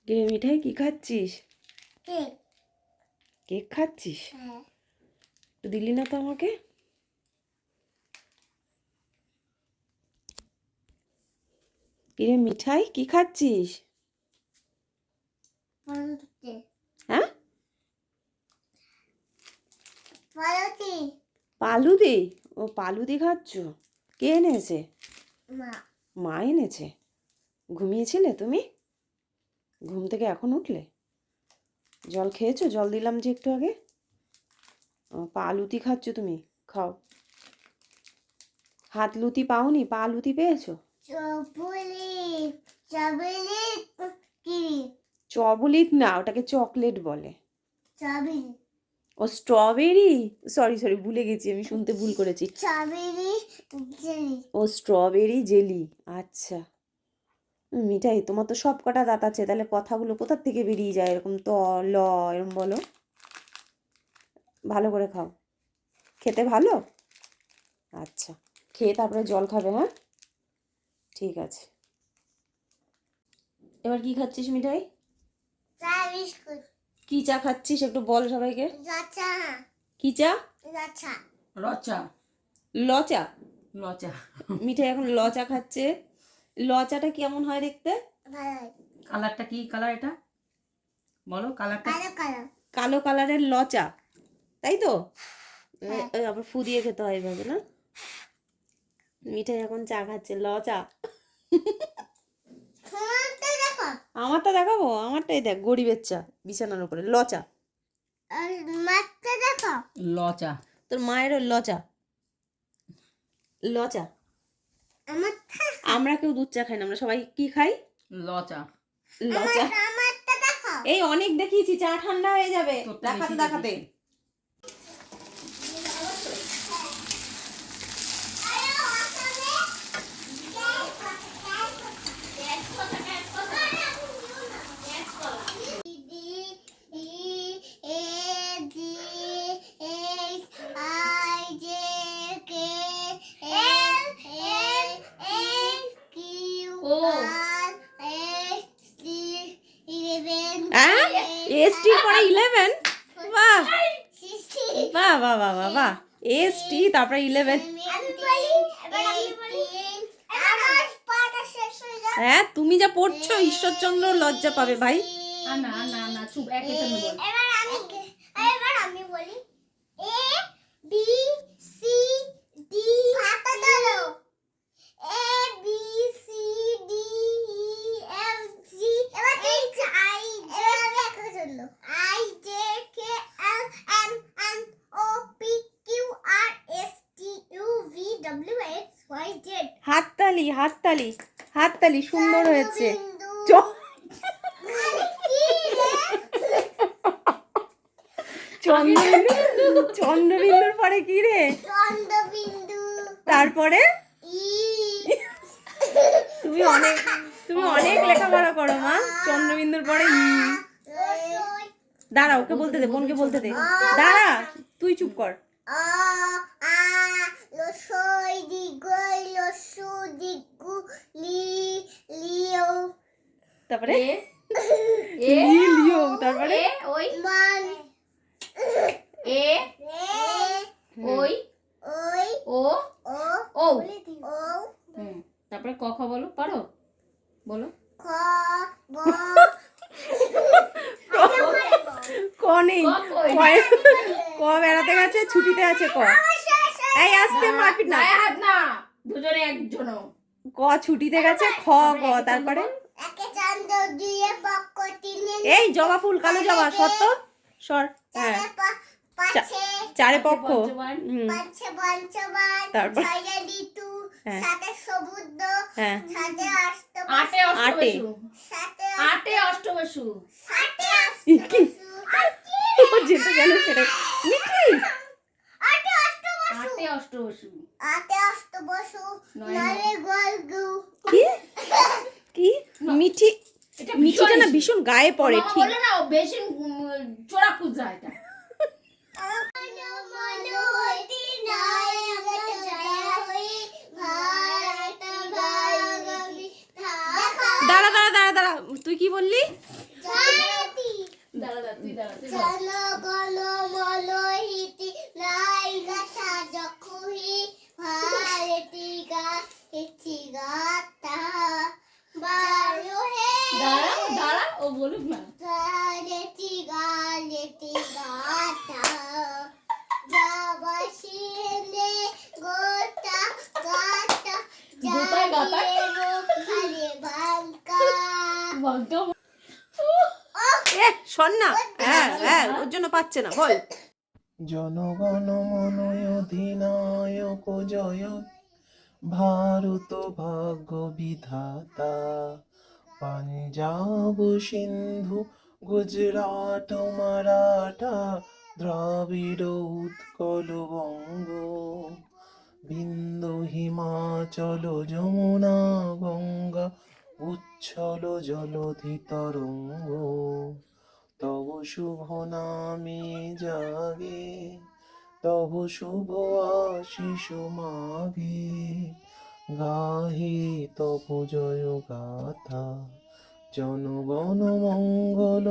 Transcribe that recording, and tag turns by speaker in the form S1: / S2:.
S1: কে মিঠাই কি খাচ্ছিস?
S2: Cake.
S1: Cake খাচ্ছিস?
S2: হ্যাঁ।
S1: তো দিলি না তো আমাকে। কিরে মিঠাই কি খাচ্ছিস?
S2: পাউরুটি।
S1: হ্যাঁ,
S2: পাউরুটি।
S1: পালুদি। ও পালুদি খাচ্ছ? কে এনেছে?
S2: মা।
S1: মা এনেছে। ঘুমিয়েছিলে তুমি? ঘুম থেকে এখন উঠলে? জল খেয়েছো? জল দিলাম যে একটু আগে। পালুতি খাচ্ছ তুমি? খাও। হাত লুতি পাওনি, পা লুতি পেয়েছো?
S2: চবলি। চবলি কি?
S1: চবলিট না, ওটাকে চকলেট বলে।
S2: চবলি।
S1: ও স্ট্রবেরি। সরি সরি, ভুলে গেছি, আমি শুনতে ভুল করেছি।
S2: চবলি জেলি।
S1: ও স্ট্রবেরি জেলি। আচ্ছা। মিঠাই, তোমার তো সব কটা দাঁত আছে, তাহলে কথাগুলো কোথার থেকে বেরিয়ে যায় এরকম ত ল এরকম বলো? ভালো করে খাও। খেতে ভালো? আচ্ছা, খেয়ে তারপরে জল খাবে। হ্যাঁ, ঠিক আছে। এবার কি খাচ্ছিস মিঠাই?
S2: চা বিস্কুট।
S1: কি চা খাচ্ছিস একটু বল সবাইকে।
S2: লাচা।
S1: কি চা?
S2: লাচা।
S3: লচা।
S1: লচা।
S3: লচা।
S1: মিঠাই এখন লচা খাচ্ছে। লচাটা কেমন হয় দেখতে?
S2: ভালো।
S3: কালারটা কি কালার এটা? বলো কালারটা।
S2: কালো কালো।
S1: কালো কালারের লচা, তাই তো?
S2: হ্যাঁ।
S1: আবার ফু দিয়ে খেতে হয় এভাবে না? মিঠাই এখন চা খাচ্ছে, লচা।
S2: তোমারটা দেখো।
S1: আমারটা দেখাবো? আমারটাই দেখ, গরিবের চা, বিছানার উপরে লচা।
S2: আর মাছটা দেখো।
S3: লচা।
S1: তোর মায়েরও লচা। লচা।
S2: আমারটা।
S1: আমরা কেউ দুধ চা খাই না, আমরা সবাই কি খাই?
S3: লচা।
S1: লচা।
S2: আমারটা দেখো।
S1: এই অনেক দেখিয়েছি, চা ঠান্ডা হয়ে যাবে
S3: তোরটা
S1: দেখাতে
S3: বেশি
S1: দেখাতে।
S3: দেখিয়েছি।
S1: হ্যাঁ, এসটি পরে 11। বাহ বাহ বাহ বাহ বাহ বাহ। এসটি তারপরে 11। হ্যাঁ, তুমি যা পড়ছো ঈশ্বরচন্দ্র লজ্জা পাবে ভাই।
S3: না না না, চুপ, একে জন্য বল।
S2: এবার আমি বলি এ বি সি ডি। হাতটা ধরো। A B C D E F G H I J. এবার দেখো I J K L M N O P Q R S T U V W X Y Z.
S1: হাততালি হাততালি হাততালি, সুন্দর হয়েছে। চন্দ্রবিন্দু। চন্দ্রবিন্দুর পরে কি রে?
S2: চন্দ্রবিন্দু।
S1: তারপরে
S2: ই।
S1: তুমি অনেক লেখাপড়া করো মা। চন্দ্রবিন্দুর পরে ই। দাঁড়া, ওকে বলতে দে, বোনকে বলতে দে। দাঁড়া, তুই চুপ কর।
S2: আ আ লসই দিগই লসু দিগু লি লিও।
S1: তারপরে
S3: এ
S1: লিও। তারপরে
S3: এ ওই
S2: মান।
S3: এ ওই
S2: ওই
S3: ও
S2: ও
S3: ও।
S2: ও।
S3: তারপরে ক খ বলো, পারো? বলো।
S2: খ গ।
S1: ক নেই।
S3: ক কই?
S1: ক বেড়াতে গেছে, ছুটিতে আছে ক। এই আসতে মারপিট না।
S3: গায়ে হাত না, দুজনে একজন।
S1: ক ছুটিতে গেছে, খ গ। তারপরে
S2: একে চন্দ্র দুইয়ে পক্ষ তিনে।
S1: এই জবা ফুল, কালো জবা, সত্য সর। হ্যাঁ, চারে পক্ষ।
S2: পাঁচে পঞ্চবান।
S1: তারপর?
S2: ছয়ে ঋতু।
S1: হ্যাঁ।
S2: সাতে সমুদ্র।
S1: হ্যাঁ।
S2: সাতে
S3: আটে অষ্টবসু।
S2: সাতে
S3: আটে অষ্টবসু।
S2: সাতে
S1: কি? ও যেটা জানো সেটা। মিঠি।
S2: আটে অষ্টবসু।
S3: আটে অষ্টবসু।
S2: আটে অষ্টবসু।
S3: নয়
S2: নয়ে গলগু।
S1: কি কি? মিঠি।
S3: এটা
S1: মিঠিটা না ভীষণ গায়ে পড়ে,
S3: মামা
S1: ঠিক?
S3: বলে না, ও বেশি চোরা পূজা এটা।
S1: দাঁড়া দাঁড়া দাঁড়া দাঁড়া, তুই কি বললি?
S2: জাতি
S3: দাঁড়া তুই দাঁড়া তুই বল।
S2: জনগণ মনোহিতি নাই গাথা যখহি ভারতি গাথি গাথা বারো হে
S3: দাঁড়া ও বলুক না।
S2: গালেতি গাথা যাবাসিলে গোটা গাথা
S3: গোটায় গাথা?
S2: খালে বাঙ্কা
S3: বাঙ্কা
S1: এ শোন না, হ্যাঁ হ্যাঁ ওর জন্য পাচ্ছে না, বল।
S4: জনগণ মন অধিনায়ক জয় ভারত ভাগ্য বিধাতা পাঞ্জাব সিন্ধু গুজরাট মারাঠা দ্রাবিড় উৎকল বঙ্গ বিন্দু হিমাচল যমুনা গঙ্গা উচ্ছল জলধি তরঙ্গ তব শুভ নামে জাগে তব শুভ আশিস মাগে গাহে তব জয় গাথা জনগণ মঙ্গল